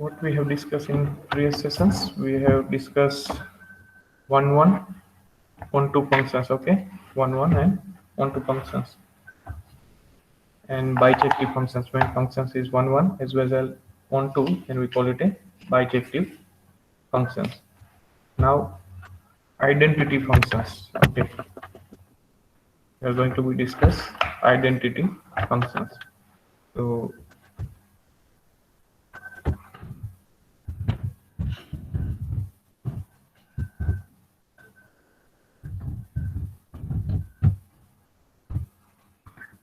What we have discussed in previous sessions, we have discussed 1 2 functions, okay, 1 and 1 2 functions, and bijective functions. When functions is 1 as well as 1 2, then we call it a bijective functions. Now identity functions, okay, we are going to be discuss identity functions. So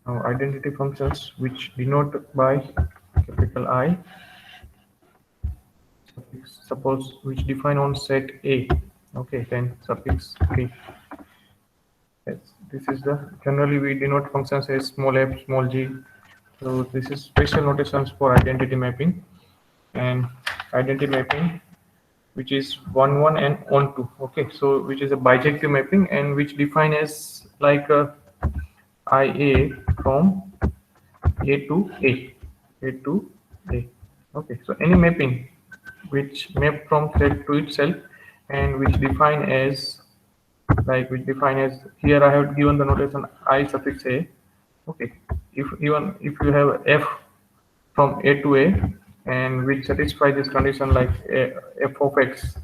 now identity functions, which denote by capital I, suppose which define on set A, okay, then suffix B. Yes, this is the generally we denote functions as small f, small g. So this is special notations for identity mapping, and identity mapping which is 1 and 1 2, okay, so which is a bijective mapping and which define as like a IA from A to A to A. Okay, so any mapping which map from set to itself and which define as here I have given the notation I suffix A. Okay, if even if you have f from A to A and which satisfy this condition like f of x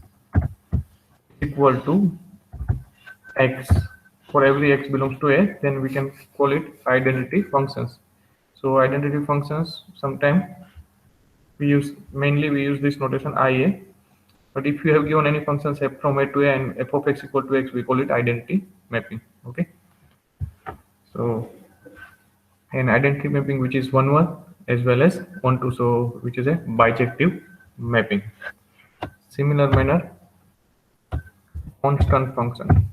equal to x for every x belongs to A, then we can call it identity functions. So identity functions sometimes we use this notation IA. But if you have given any functions f from A to A and f of x equal to x, we call it identity mapping. Okay. So an identity mapping which is 1 as well as 1 2, so which is a bijective mapping. Similar manner, constant function.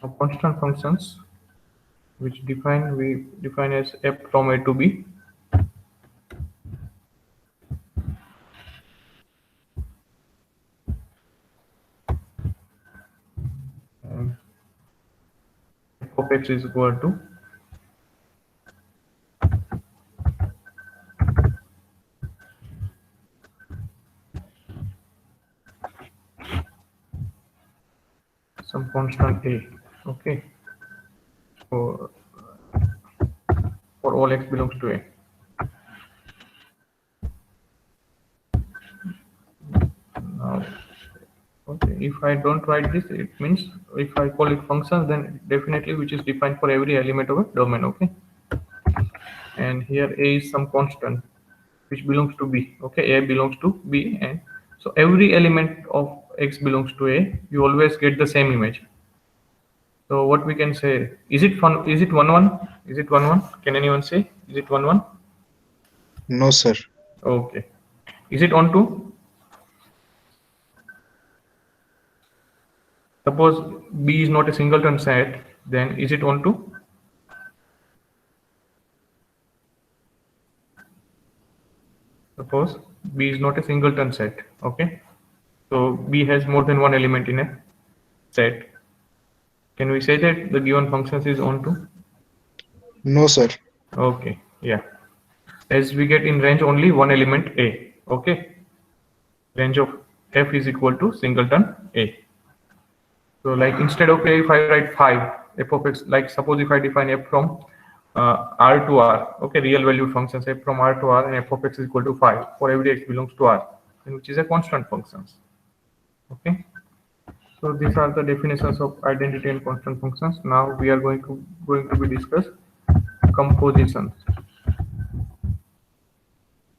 Now, constant functions which we define as f from A to B. And f of x is equal to some constant A. Okay. So for all x belongs to A. Now, okay, if I don't write this, it means if I call it functions, then definitely which is defined for every element of a domain. Okay, and here A is some constant which belongs to B. Okay, A belongs to B, and so every element of X belongs to A. You always get the same image. So what we can say, is it fun? Is it 1 1? Is it 1 1? Can anyone say? Is it 1 1? No, sir. Okay. Is it on 2? Suppose B is not a singleton set, then is it on 2? Suppose B is not a singleton set. Okay. So B has more than one element in a set. Can we say that the given functions is on 2? No, sir. Okay. Yeah. As we get in range only one element A. Okay. Range of f is equal to singleton A. So like instead of A, if I write 5, f of x, like suppose if I define f from R to R, okay, real valued functions f from R to R and f of x is equal to 5 for every x belongs to R, and which is a constant functions. Okay. So these are the definitions of identity and constant functions. Now we are going to be discuss compositions.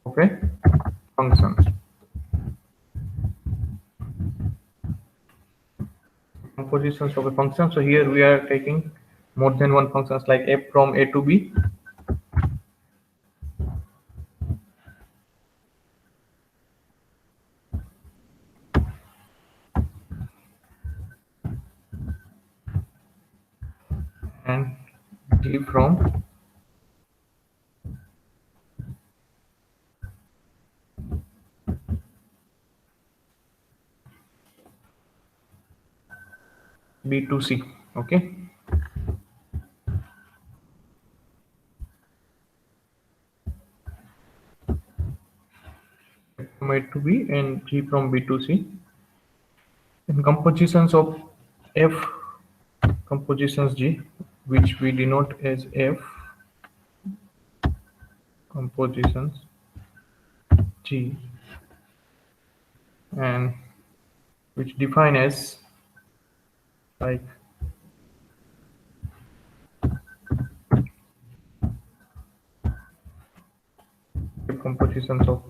Okay, functions. Compositions of a function. So here we are taking more than one functions like f from A to B. And G from B to C. Okay. from A to B and G from B to C. And compositions of F, compositions G, which we denote as F, compositions G, and which define as like compositions of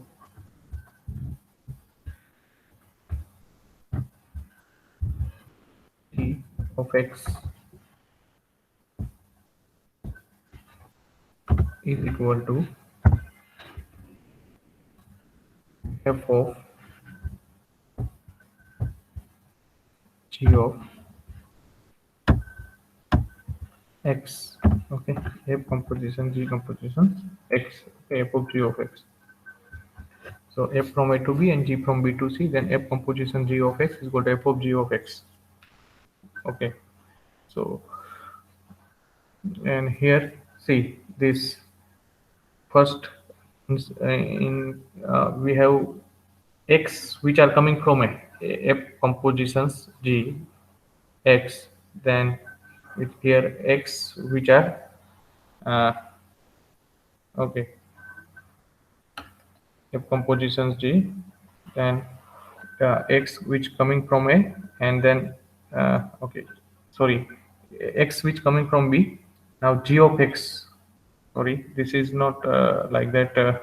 G of X is equal to F of G of X. Okay, F composition G composition X. Okay, F of G of X. So F from A to B and G from B to C, then F composition G of X is equal to F of G of X. Okay, so and here see this first we have X which are coming from a F compositions G X, then with here X which are uh, okay F compositions G, then X which coming from A, and then okay sorry X which coming from B. Now G of X, sorry this is not like that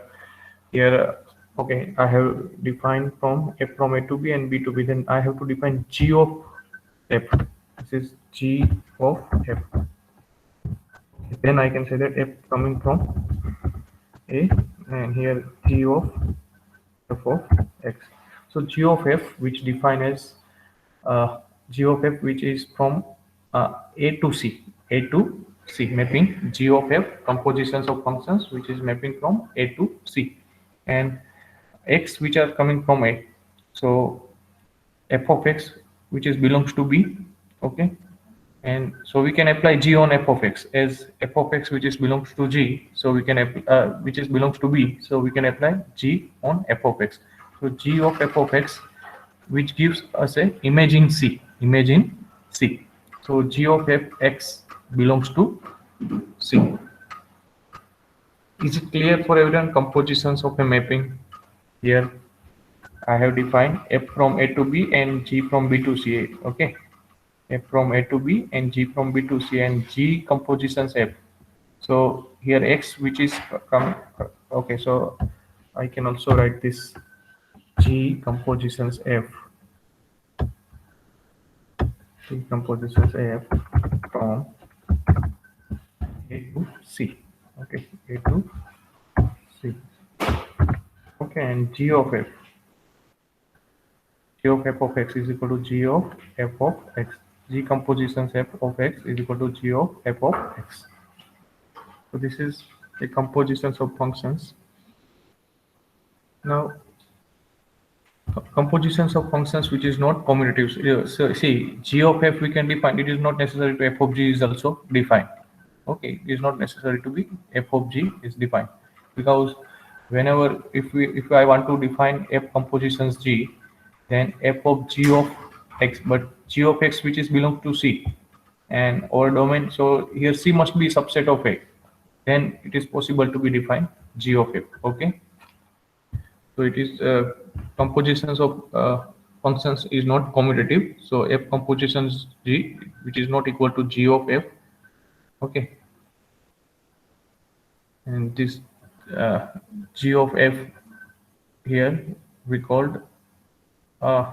here okay I have defined from F from A to B and B to B, then I have to define G of F. This is G of F, then I can say that F coming from A, and here G of F of X. So G of F which define as G of F which is from A to C, A to C mapping G of F compositions of functions which is mapping from A to C, and X which are coming from A. So F of X which is belongs to B. Okay, and so we can apply G on F of X as F of X which is belongs to G, so we can which is belongs to B, so we can apply G on F of X. So G of F of X which gives us a image in C, image in C. So G of F X belongs to C. Is it clear for everyone? Compositions of a mapping. Here I have defined F from A to B and G from B to C. Okay, F from A to B and G from B to C, and G compositions F. So here X which is come. Okay, so I can also write this G compositions F. G compositions F from A to C. Okay, A to C. Okay, and G of F. G of F of X is equal to G of F of X. G compositions F of X is equal to G of F of X. So this is the compositions of functions. Now compositions of functions which is not commutative. So see G of F we can define. It is not necessary to F of G is also defined. Okay, it is not necessary to be F of G is defined, because whenever if I want to define F compositions G, then F of G of X, but G of X which is belong to C and our domain, so here C must be subset of A, then it is possible to be defined G of F. Okay, so it is compositions of functions is not commutative, so F compositions G which is not equal to G of F. Okay, and this uh, G of F here we called uh,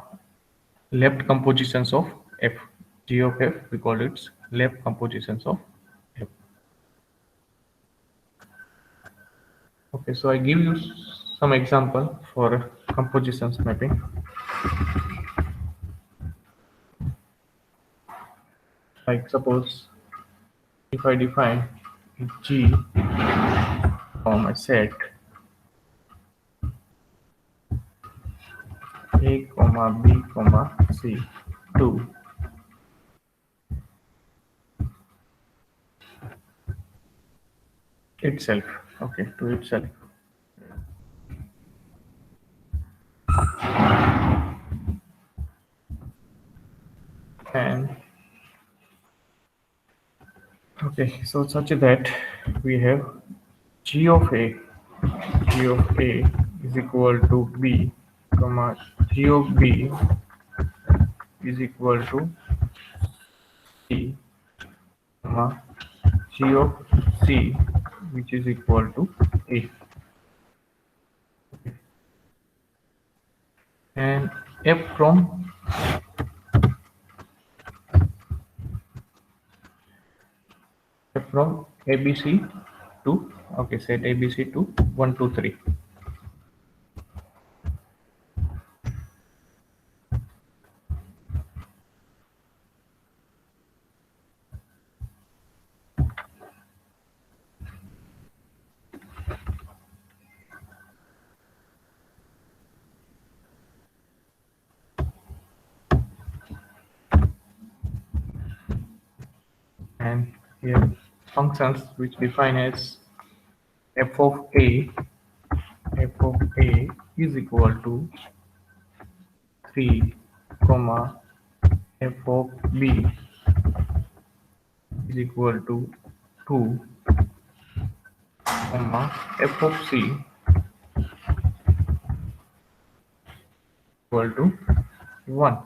left compositions of F. G of F we call it left compositions of F. Okay, so I give you some example for compositions mapping. Like suppose if I define G from a set A comma B comma C to itself. Okay, to itself. Okay, so such that we have g of a, g of a is equal to b, comma g of b is equal to c, comma g of c, which is equal to a, and f from abc to, okay, set abc to 1 2 3. And here functions which define as f of a is equal to 3, comma f of b is equal to 2, comma f of c equal to 1.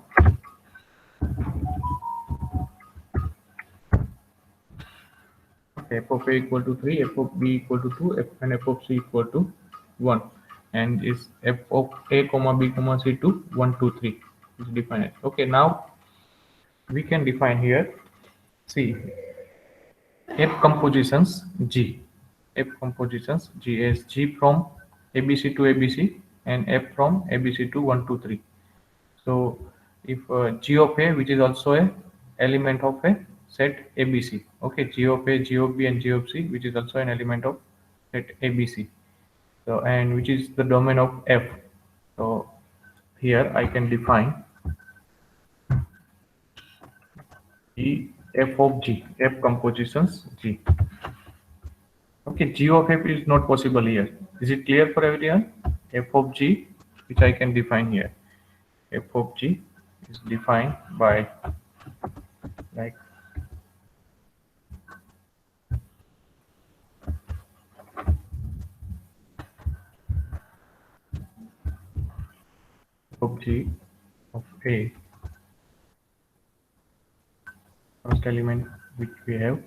Okay, f of a equal to 3, f of b equal to 2, and f of c equal to 1. And is f of a comma b comma c to 1 2 3 is defined. Okay, now we can define here. See, F compositions G. F compositions G is G from ABC to ABC and F from ABC to 1 to 3. So if G of A, which is also a element of a set ABC. Okay, G of A, G of B, and G of C, which is also an element of set ABC. So, and which is the domain of F. So here I can define G, F of G, F compositions G. Okay, G of f is not possible here. Is it clear for everyone? F of g, which I can define here. F of g is defined by like f of g of a, first element which we have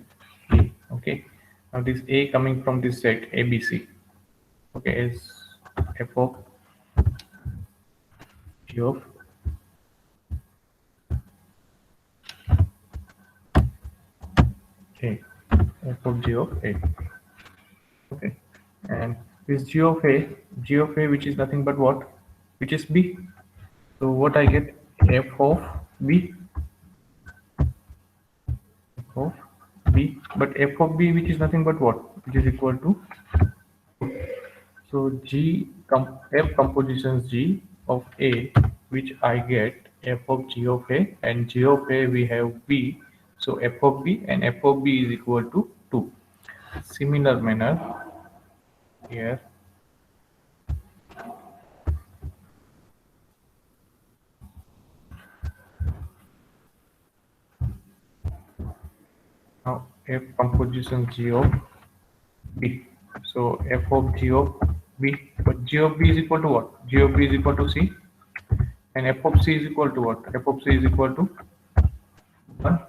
a. Okay, now this a coming from this set ABC. Okay, is f of g of a, f of g of a. Okay, and this g of a, which is nothing but what? Which is b. So what I get? F of b, of b, but f of b, which is nothing but what? Which is equal to, so f compositions g of a, which I get f of g of a, and g of a we have b, so f of b and f of b is equal to 2. Similar manner here, now f composition g of b, so f of g of b, but g of b is equal to what? G of b is equal to c, and f of c is equal to what? F of c is equal to 1.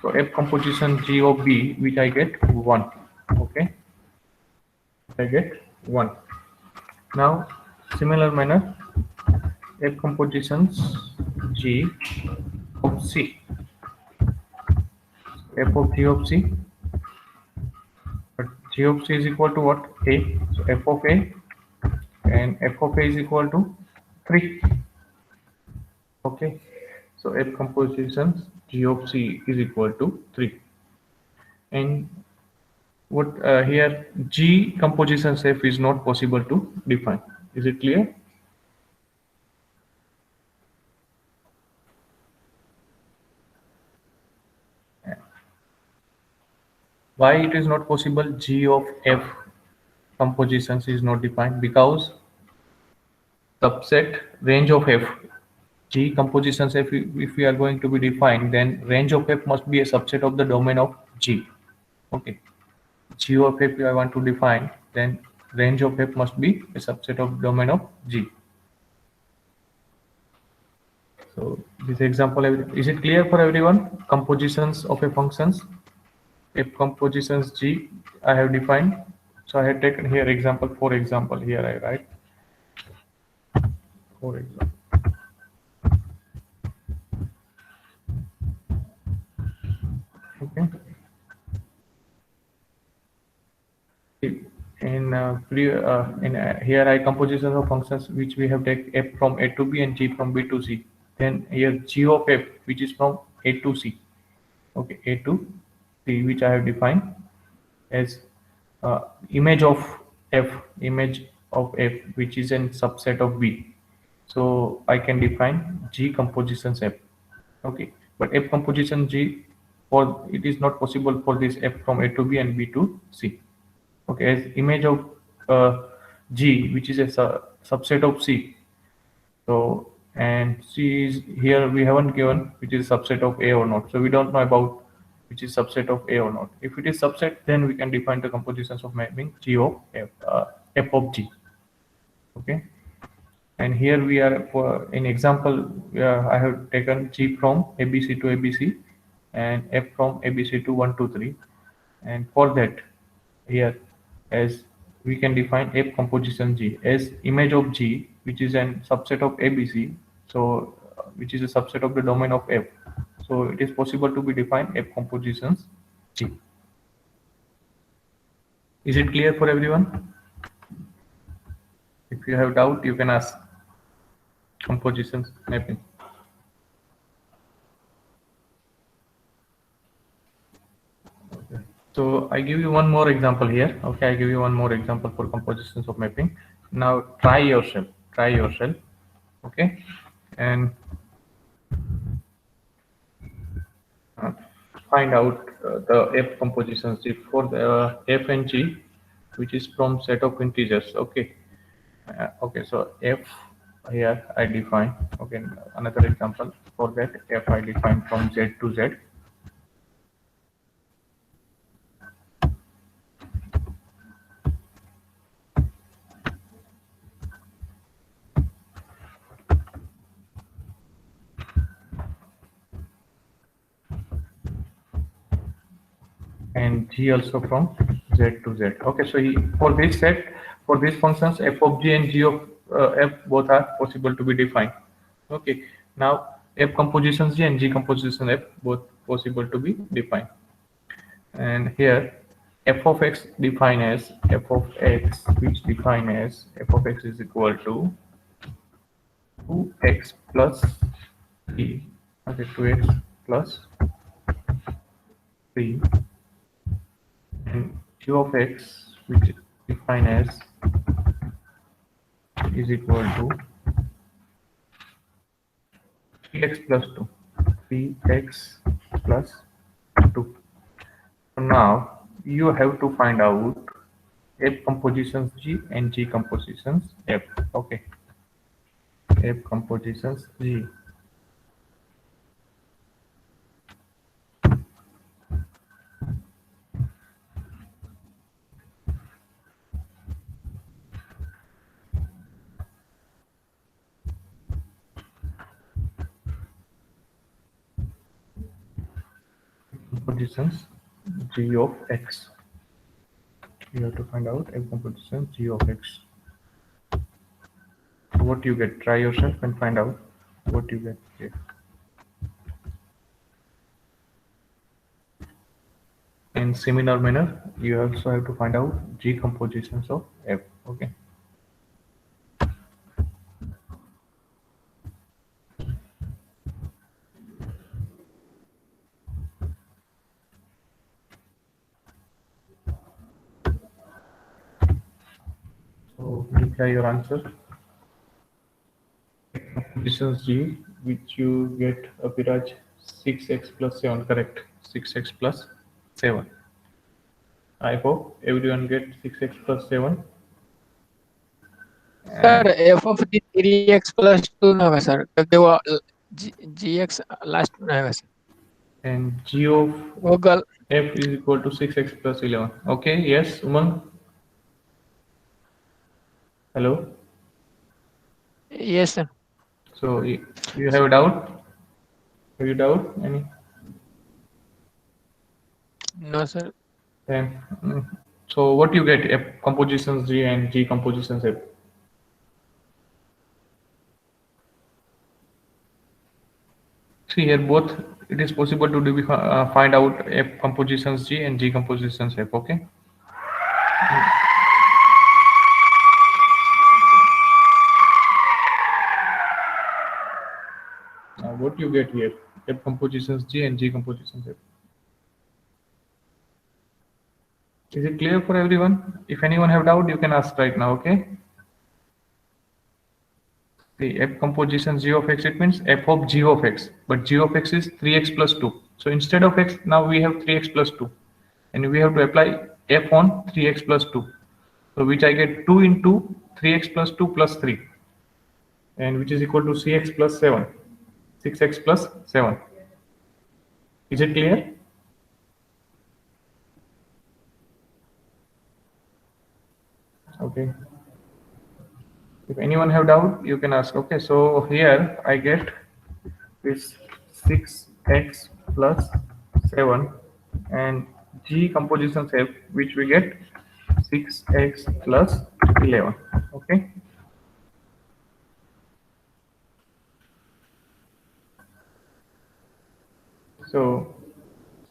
So F composition G of B, which I get 1. Okay, I get 1. Now, similar manner, F compositions G of C. F of G of C, but G of C is equal to what? A. So F of A, and F of A is equal to 3. Okay, so F compositions G of C is equal to 3. And what here G compositions F is not possible to define. Is it clear? Why it is not possible? G of F compositions is not defined because subset range of F. G compositions if we are going to be defined, then range of F must be a subset of the domain of G. Okay, G of f I want to define, then range of f must be a subset of domain of G. So this example, is it clear for everyone? Compositions of a functions. If compositions G I have defined, so I have taken here example, for example, here I write, for example. Okay. Here I compositions of functions which we have take f from a to b and g from b to c. Then here g of f which is from a to c. Okay, a to c which I have defined as image of f which is a subset of b. So I can define G compositions F. Okay, but F composition G, for it is not possible for this F from A to B and B to C. Okay, as image of G, which is a subset of C. So and C is here we haven't given which is subset of A or not. So we don't know about which is subset of A or not. If it is subset, then we can define the compositions of mapping G of F, F of G. Okay. And here we are for in example I have taken G from ABC to ABC and F from ABC to 1 to 3, and for that here as we can define F composition G as image of G which is an subset of ABC, so which is a subset of the domain of F, so it is possible to be defined F compositions G. Is it clear for everyone? If you have doubt you can ask. Compositions mapping. So I give you one more example here. Okay, I give you one more example for compositions of mapping. Now try yourself. Try yourself. Okay, and uh, find out the F compositions for the F and G, which is from set of integers. Okay. Okay. So F here I define. Okay. Another example for that F I define from Z to Z. And G also from Z to Z. Okay, so for this set, for these functions, f of G and G of f both are possible to be defined. Okay, now f compositions G and G composition f both possible to be defined. And here f of x defined as f of x, which define as f of x is equal to 2x plus 3. Okay, 2x plus 3. And q of x, which is defined as is equal to 3x plus 2. 3x plus 2. So now you have to find out F compositions G and G compositions F. Okay. F compositions G. Compositions G of x. You have to find out F composition G of x. What you get? Try yourself and find out what you get here. In similar manner, you also have to find out G compositions of F. Okay. So reply your answer. Compositions G, which you get Abhiraj 6x plus 7, correct? 6x plus 7. I hope everyone get 6x plus 7. Sir, f of 3x plus 2 नव्हे sir. तेव्हा gx last नव्हे sir. and g of Google. f is equal to 6x plus 11. Okay, yes, Umang? Hello? Yes, sir. So you have a doubt? Have you doubt any? No, sir. Then, so what you get? F compositions G and G compositions F. See here, both it is possible to find out F compositions G and G compositions F. Okay. Now what you get here? F compositions G and G compositions F. Is it clear for everyone? If anyone have doubt, you can ask right now. Okay. The F composition G of x, it means F of G of x, but G of x is 3x plus 2. So instead of x, now we have 3x plus 2, and we have to apply F on 3x plus 2. So which I get 2 into 3x plus 2 plus 3, and which is equal to cx plus 7, 6x plus 7. Is it clear? Okay. If anyone have doubt, you can ask. Okay, so here I get this 6x plus 7 and G composition shape, which we get 6x plus 11. Okay. So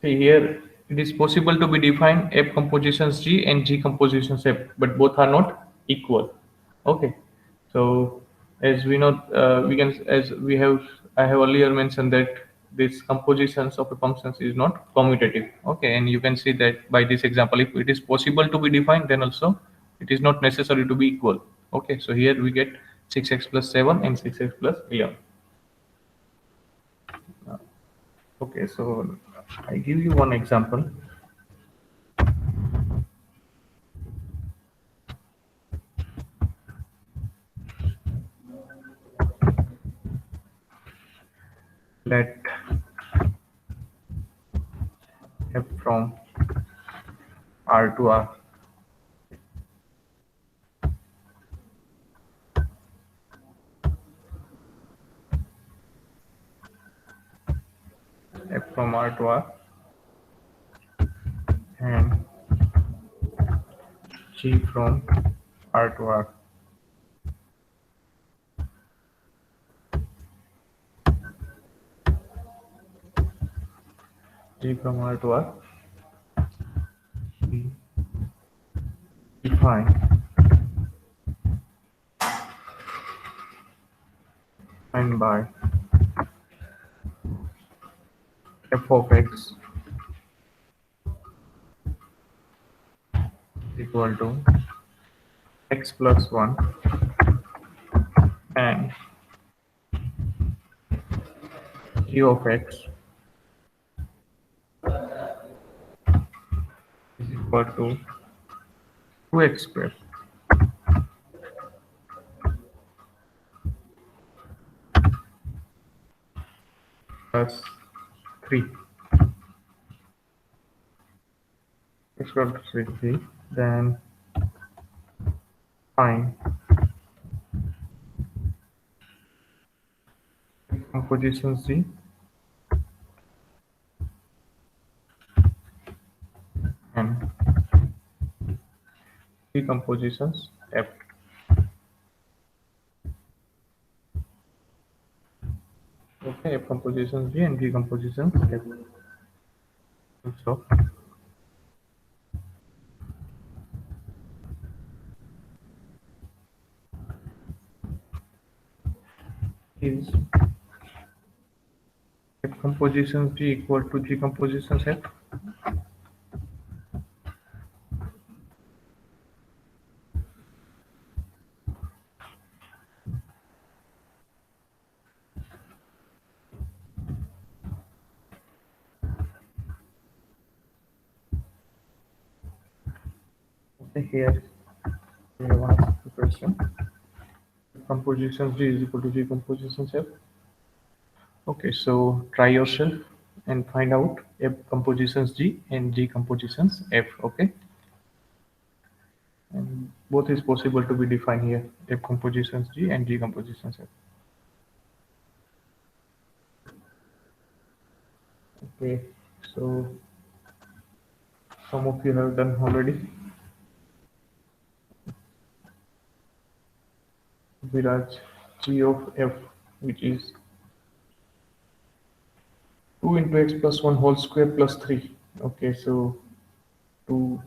see here, it is possible to be defined F compositions G and G compositions F, but both are not equal. Okay. So as we know, we can, as we have, I have earlier mentioned that this compositions of a functions is not commutative. Okay, and you can see that by this example, if it is possible to be defined, then also it is not necessary to be equal. Okay, so here we get 6x plus 7 and 6x plus 11. Okay, so I give you one example. Let f from R to R. F from R to R and G from R to R. G from R to R. G defined by f of x equal to x plus 1 and g of x is equal to 2x squared plus 3. X equal to 3. Then find composition C and decompositions F. Okay, F compositions G and decompositions F. So is F compositions G equal to G compositions F? Okay, here we have asked the question. Compositions G is equal to G compositions F. Okay, so try yourself and find out F compositions G and G compositions F. Okay, and both is possible to be defined here, F compositions G and G compositions F. Okay, so some of you have done already. Viraj, G of F, which is 2 into x plus 1 whole square plus 3. Okay, so 2x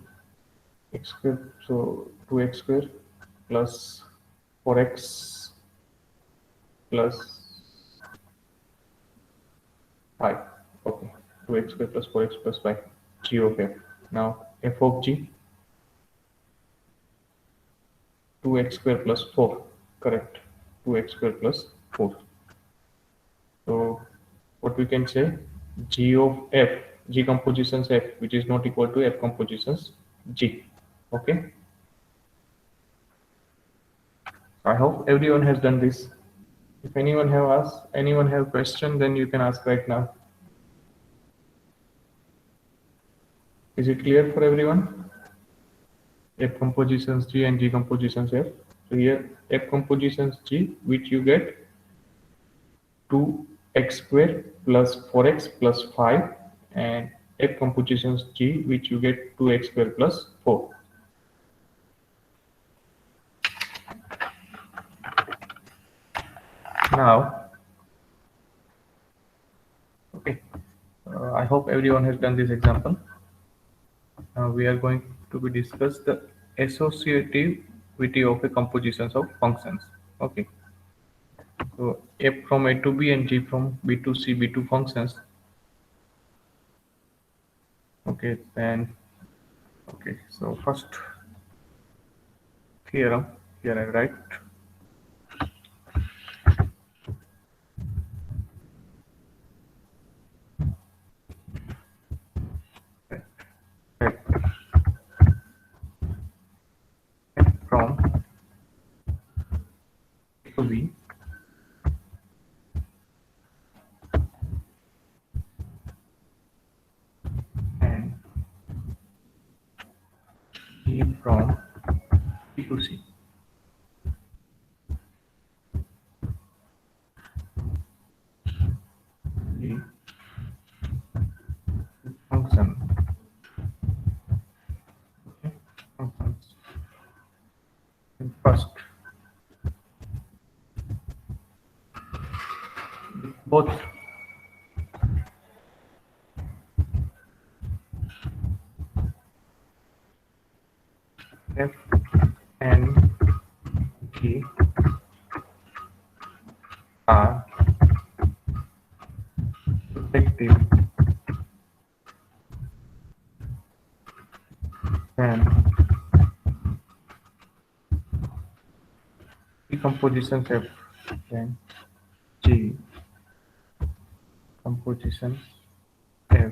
square, so 2x square plus 4x plus 5. Okay, 2x square plus 4x plus 5, G of F. Now F of G, 2x square plus 4, correct, 2x square plus 4. So what we can say, G of F, G compositions F, which is not equal to F compositions G. Okay, I hope everyone has done this. If anyone have question, then you can ask right now. Is it clear for everyone? F compositions G and G compositions F. So here F compositions G, which you get 2x square plus 4x plus 5, and F compositions G, which you get 2x square plus 4. Now, okay, I hope everyone has done this example. Now we are going to be discuss the associativity of a compositions of functions. Okay, so F from A to B and G from B to C, B2 functions. Okay, then okay, so first theorem here I write F from A to B and G from B to C. The function, okay, functions. And first, both F and G are effective, then decomposition F, then G composition F.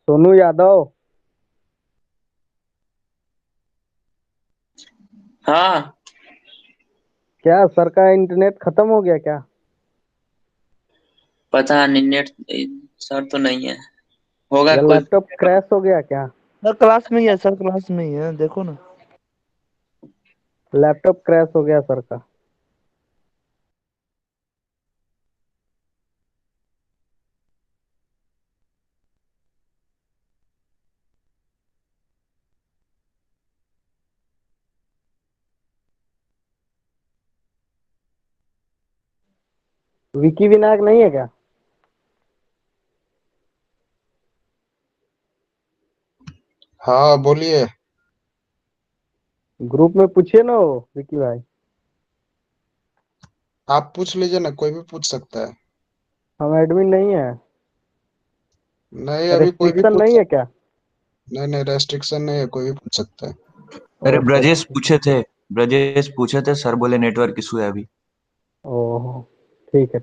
Sonu Yadav. हाँ क्या sir का internet खत्म हो गया क्या? पता नहीं, net sir तो नहीं है, होगा या कोई। लैपटॉप क्रैश हो गया क्या? सर क्लास में ही है, सर क्लास में ही है, देखो ना। लैपटॉप क्रैश हो गया सर का। विकी विनायक नहीं है क्या? हाँ बोलिए। ग्रुप में पूछिए ना वो विकी भाई। आप पूछ लीजिए ना, कोई भी पूछ सकता है। हम एडमिन नहीं है। नहीं, अभी कोई भी रेस्ट्रिक्शन पूछ नहीं है सकता क्या? है। नहीं नहीं, रेस्ट्रिक्शन नहीं है, कोई भी पूछ सकता है। अरे ओके। ब्रजेश पूछे थे, सर बोले नेटवर्क इशू है अभी। ओहो ठीक है।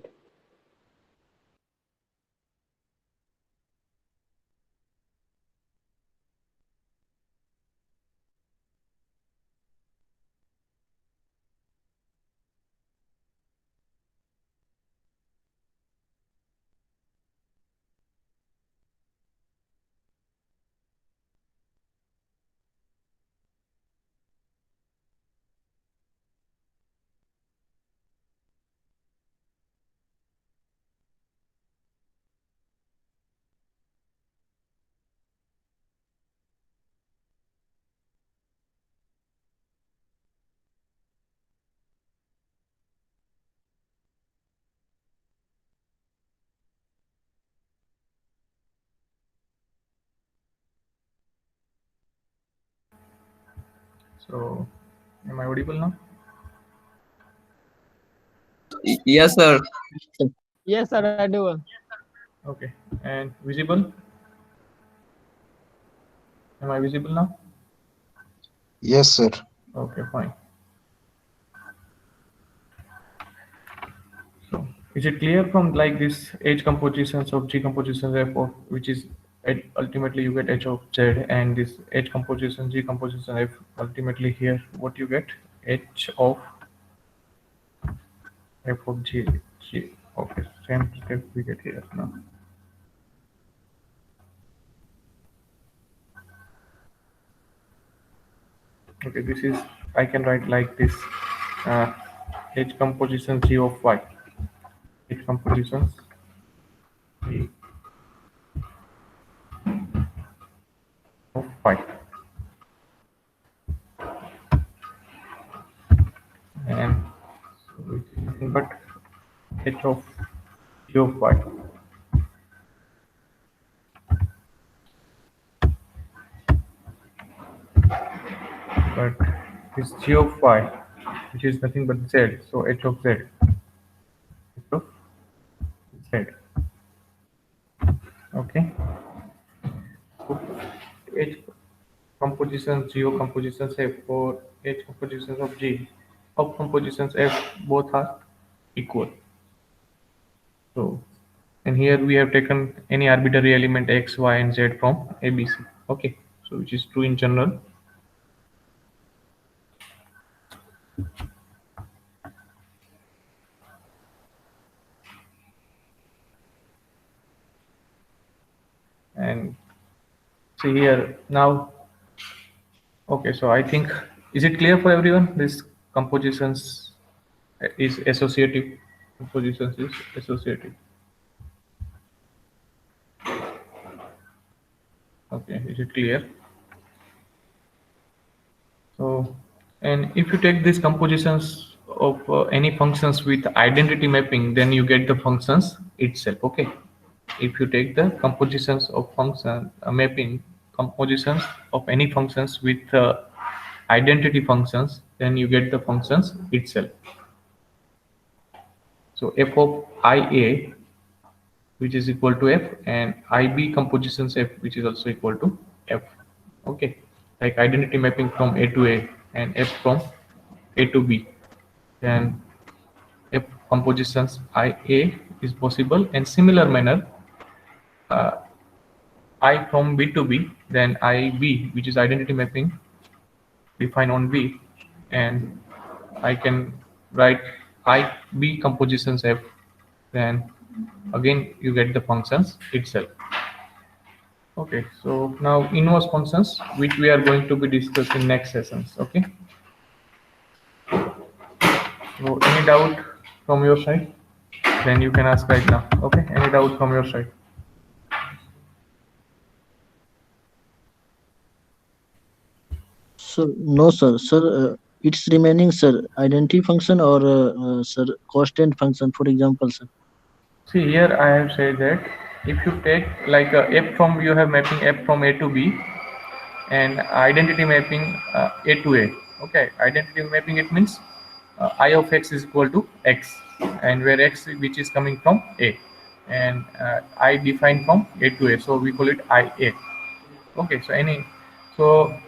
So, am I audible now? Yes sir. Yes, sir, I do. Okay, and visible? Am I visible now? Yes sir. Okay, fine. So, is it clear from like this H compositions of G compositions F of which is ultimately you get H of Z, and this H composition G composition F ultimately here what you get H of F of G. Okay, same step we get here now. Okay, this is I can write like this uh, H composition G of Y. H compositions G of Y, and so it is nothing but H of G of Y. But this G of Y, which is nothing but Z, so H of Z. H of Z. Okay. So H compositions, G compositions F for H compositions of G of compositions F both are equal. So, and here we have taken any arbitrary element X, Y, and Z from ABC. Okay. So which is true in general. And see here now. Okay, so I think is it clear for everyone? This compositions is associative. Compositions is associative. Okay, is it clear? So, and if you take these compositions of any functions with identity mapping, then you get the functions itself. Okay, if you take the compositions of function mapping compositions of any functions with identity functions, then you get the functions itself. So f of ia, which is equal to f, and ib compositions f, which is also equal to f. Okay, like identity mapping from a to a and f from a to b, then f compositions ia is possible, and similar manner I from B to B, then IB, which is identity mapping, define on B, and I can write IB compositions F, then again you get the functions itself. Okay, so now inverse functions, which we are going to be discussing next sessions. Okay, so any doubt from your side? Then you can ask right now. Okay, any doubt from your side? Sir, no, sir. Sir, it's remaining, sir. Identity function or sir, constant function, for example, sir. See here I have said that if you take like F from, you have mapping F from A to B, and identity mapping A to A. Okay, identity mapping, it means I of x is equal to x, and where x which is coming from A, and I define from A to A, so we call it IA. Okay, so so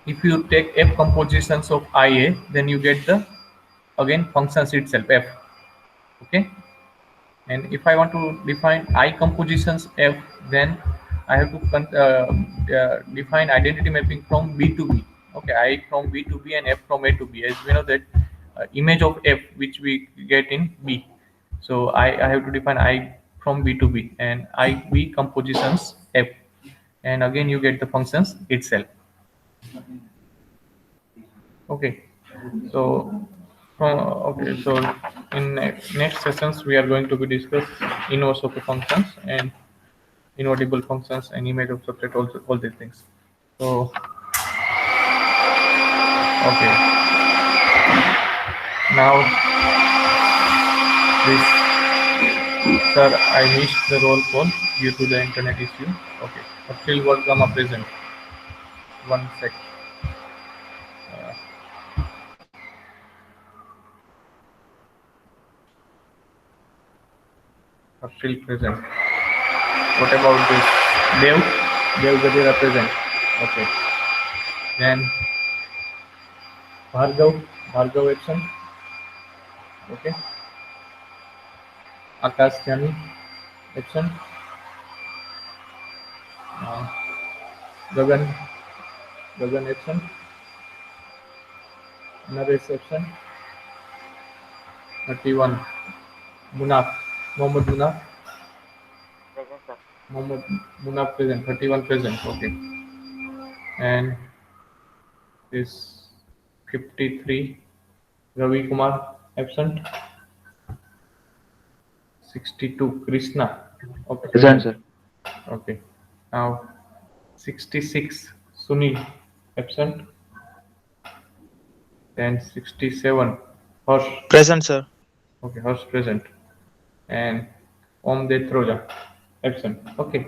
if you take F compositions of IA, then you get the again functions itself F. Okay, and if I want to define I compositions F, then I have to define identity mapping from B to B. Okay, I from B to B and F from A to B, as we know that image of F which we get in B. So I have to define I from B to B and IB compositions F, and again you get the functions itself. Okay, so okay, so in next sessions we are going to be discuss inverse of the functions and invertible functions and image of subset, also all these things. So okay, now this, sir, I missed the roll call due to the internet issue. Okay, April was gamma present. One sec. April present. What about this? Dev Gadira present. Okay. Then Bhargav absent. Okay. Akash Jani absent. Uh, Gagan absent. Naresh absent. 31. Munaf. Mohammed Munaf. Mohammed Munaf present. 31 present. Okay. And this 53. Ravi Kumar absent. 62. Krishna. Okay. Present, sir. Okay. Now 66. Sunil absent. Then 67. Harsh. Present, sir. Okay, Harsh present. And Om Detroja absent. Okay.